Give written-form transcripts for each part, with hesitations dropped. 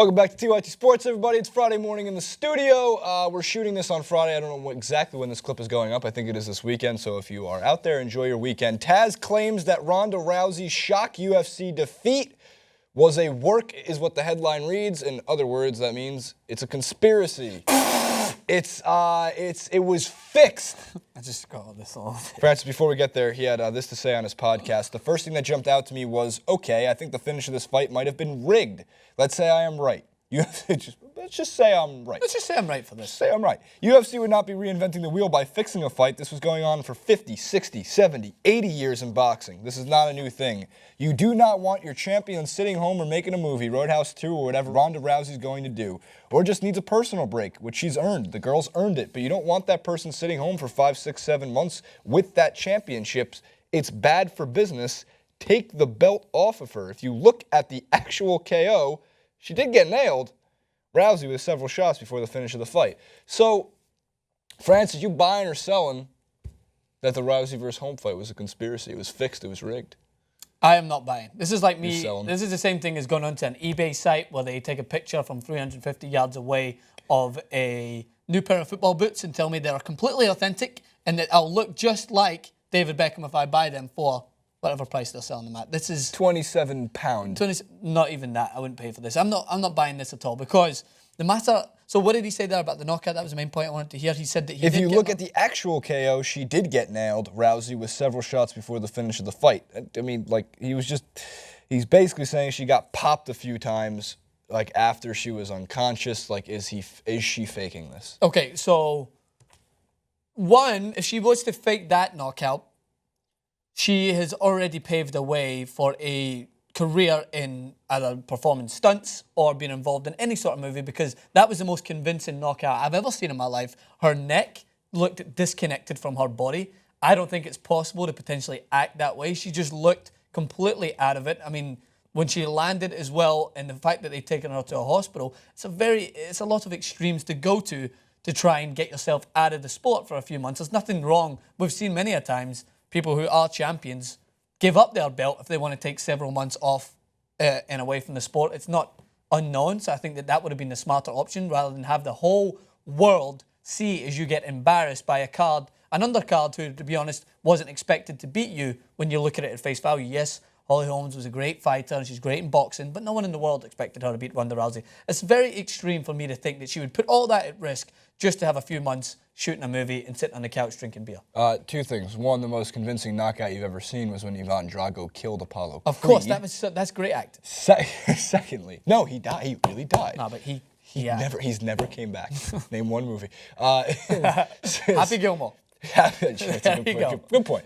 Welcome back to TYT Sports, everybody. It's Friday morning in the studio. We're shooting this on Friday. I don't know exactly when this clip is going up. I think it is this weekend, so if you are out there, enjoy your weekend. Taz claims that Ronda Rousey's shock UFC defeat was a work, is what the headline reads. In other words, that means it's a conspiracy. It was fixed. I just got all this all. Francis, before we get there, he had this to say on his podcast. The first thing that jumped out to me was, okay, I think the finish of this fight might have been rigged. Let's say I am right. Let's just say I'm right. Let's just say I'm right for this. Say I'm right. UFC would not be reinventing the wheel by fixing a fight. This was going on for 50, 60, 70, 80 years in boxing. This is not a new thing. You do not want your champion sitting home or making a movie, Roadhouse 2 or whatever Ronda Rousey's going to do, or just needs a personal break, which she's earned. The girl's earned it, but you don't want that person sitting home for 5, 6, 7 months with that championship. It's bad for business. Take the belt off of her. If you look at the actual KO, she did get nailed. Rousey with several shots before the finish of the fight. So, Francis, you buying or selling that the Rousey versus Holm fight was a conspiracy? It was fixed. It was rigged. I am not buying. This is like You're me. selling. This is the same thing as going onto an eBay site where they take a picture from 350 yards away of a new pair of football boots and tell me they're completely authentic and that I'll look just like David Beckham if I buy them for whatever price they're selling them at. This is £27. not even that. I wouldn't pay for this. I'm not buying this at all because the matter. So what did he say there about the knockout? That was the main point I wanted to hear. He said that he. If you look at the actual KO, she did get nailed. Rousey with several shots before the finish of the fight. I mean, like he's basically saying she got popped a few times, like after she was unconscious. Like, is she faking this? Okay, so one, if she was to fake that knockout, she has already paved the way for a career in either performing stunts or being involved in any sort of movie because that was the most convincing knockout I've ever seen in my life. Her neck looked disconnected from her body. I don't think it's possible to potentially act that way. She just looked completely out of it. I mean, when she landed as well, and the fact that they've taken her to a hospital, it's a lot of extremes to go to try and get yourself out of the sport for a few months. There's nothing wrong. We've seen many a times people who are champions give up their belt if they want to take several months off and away from the sport. It's not unknown, so I think that would have been the smarter option rather than have the whole world see as you get embarrassed by an undercard who, to be honest, wasn't expected to beat you when you look at it at face value. Yes, Holly Holm was a great fighter and she's great in boxing, but no one in the world expected her to beat Ronda Rousey. It's very extreme for me to think that she would put all that at risk just to have a few months shooting a movie and sitting on the couch drinking beer. Two things. One, the most convincing knockout you've ever seen was when Ivan Drago killed Apollo Of Creed. course, that's great act. Secondly, no, he died. He really died. No, but He's never came back. Name one movie. Happy Gilmore. Good point.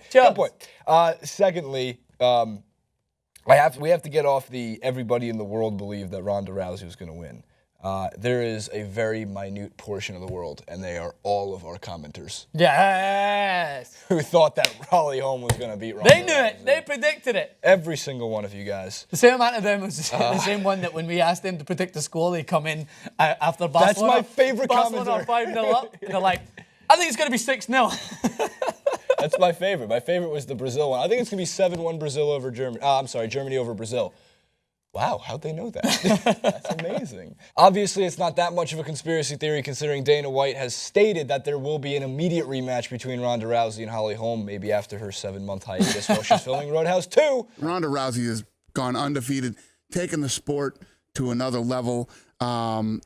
Secondly, we have to get off the everybody in the world believed that Ronda Rousey was going to win. There is a very minute portion of the world, and they are all of our commenters. Yes. Who thought that Holly Holm was going to beat Ronda They knew Rousey. it. They predicted it. Every single one of you guys. The same amount of them was the same one that when we asked them to predict the score, they come in after Barcelona. That's my favorite Barcelona commenter. 5-0 up. And they're like, I think it's going to be 6-0. That's my favorite. My favorite was the Brazil one. I think it's going to be 7-1 Brazil over Germany. Germany over Brazil. Wow, how'd they know that? That's amazing. Obviously, it's not that much of a conspiracy theory considering Dana White has stated that there will be an immediate rematch between Ronda Rousey and Holly Holm, maybe after her 7-month hiatus while she's filming Roadhouse 2. Ronda Rousey has gone undefeated, taken the sport to another level, and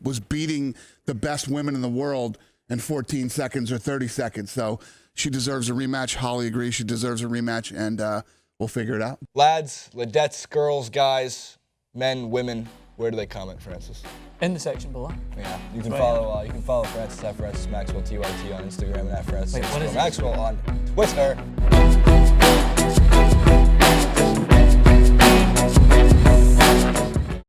was beating the best women in the world in 14 seconds or 30 seconds. So she deserves a rematch. Holly agrees she deserves a rematch, and we'll figure it out. Lads, ladettes, girls, guys, men, women, where do they comment, Francis? In the section below. Yeah, you can follow Francis at Francis Maxwell TYT on Instagram and at Francis Wait, what is it? Maxwell on Twitter.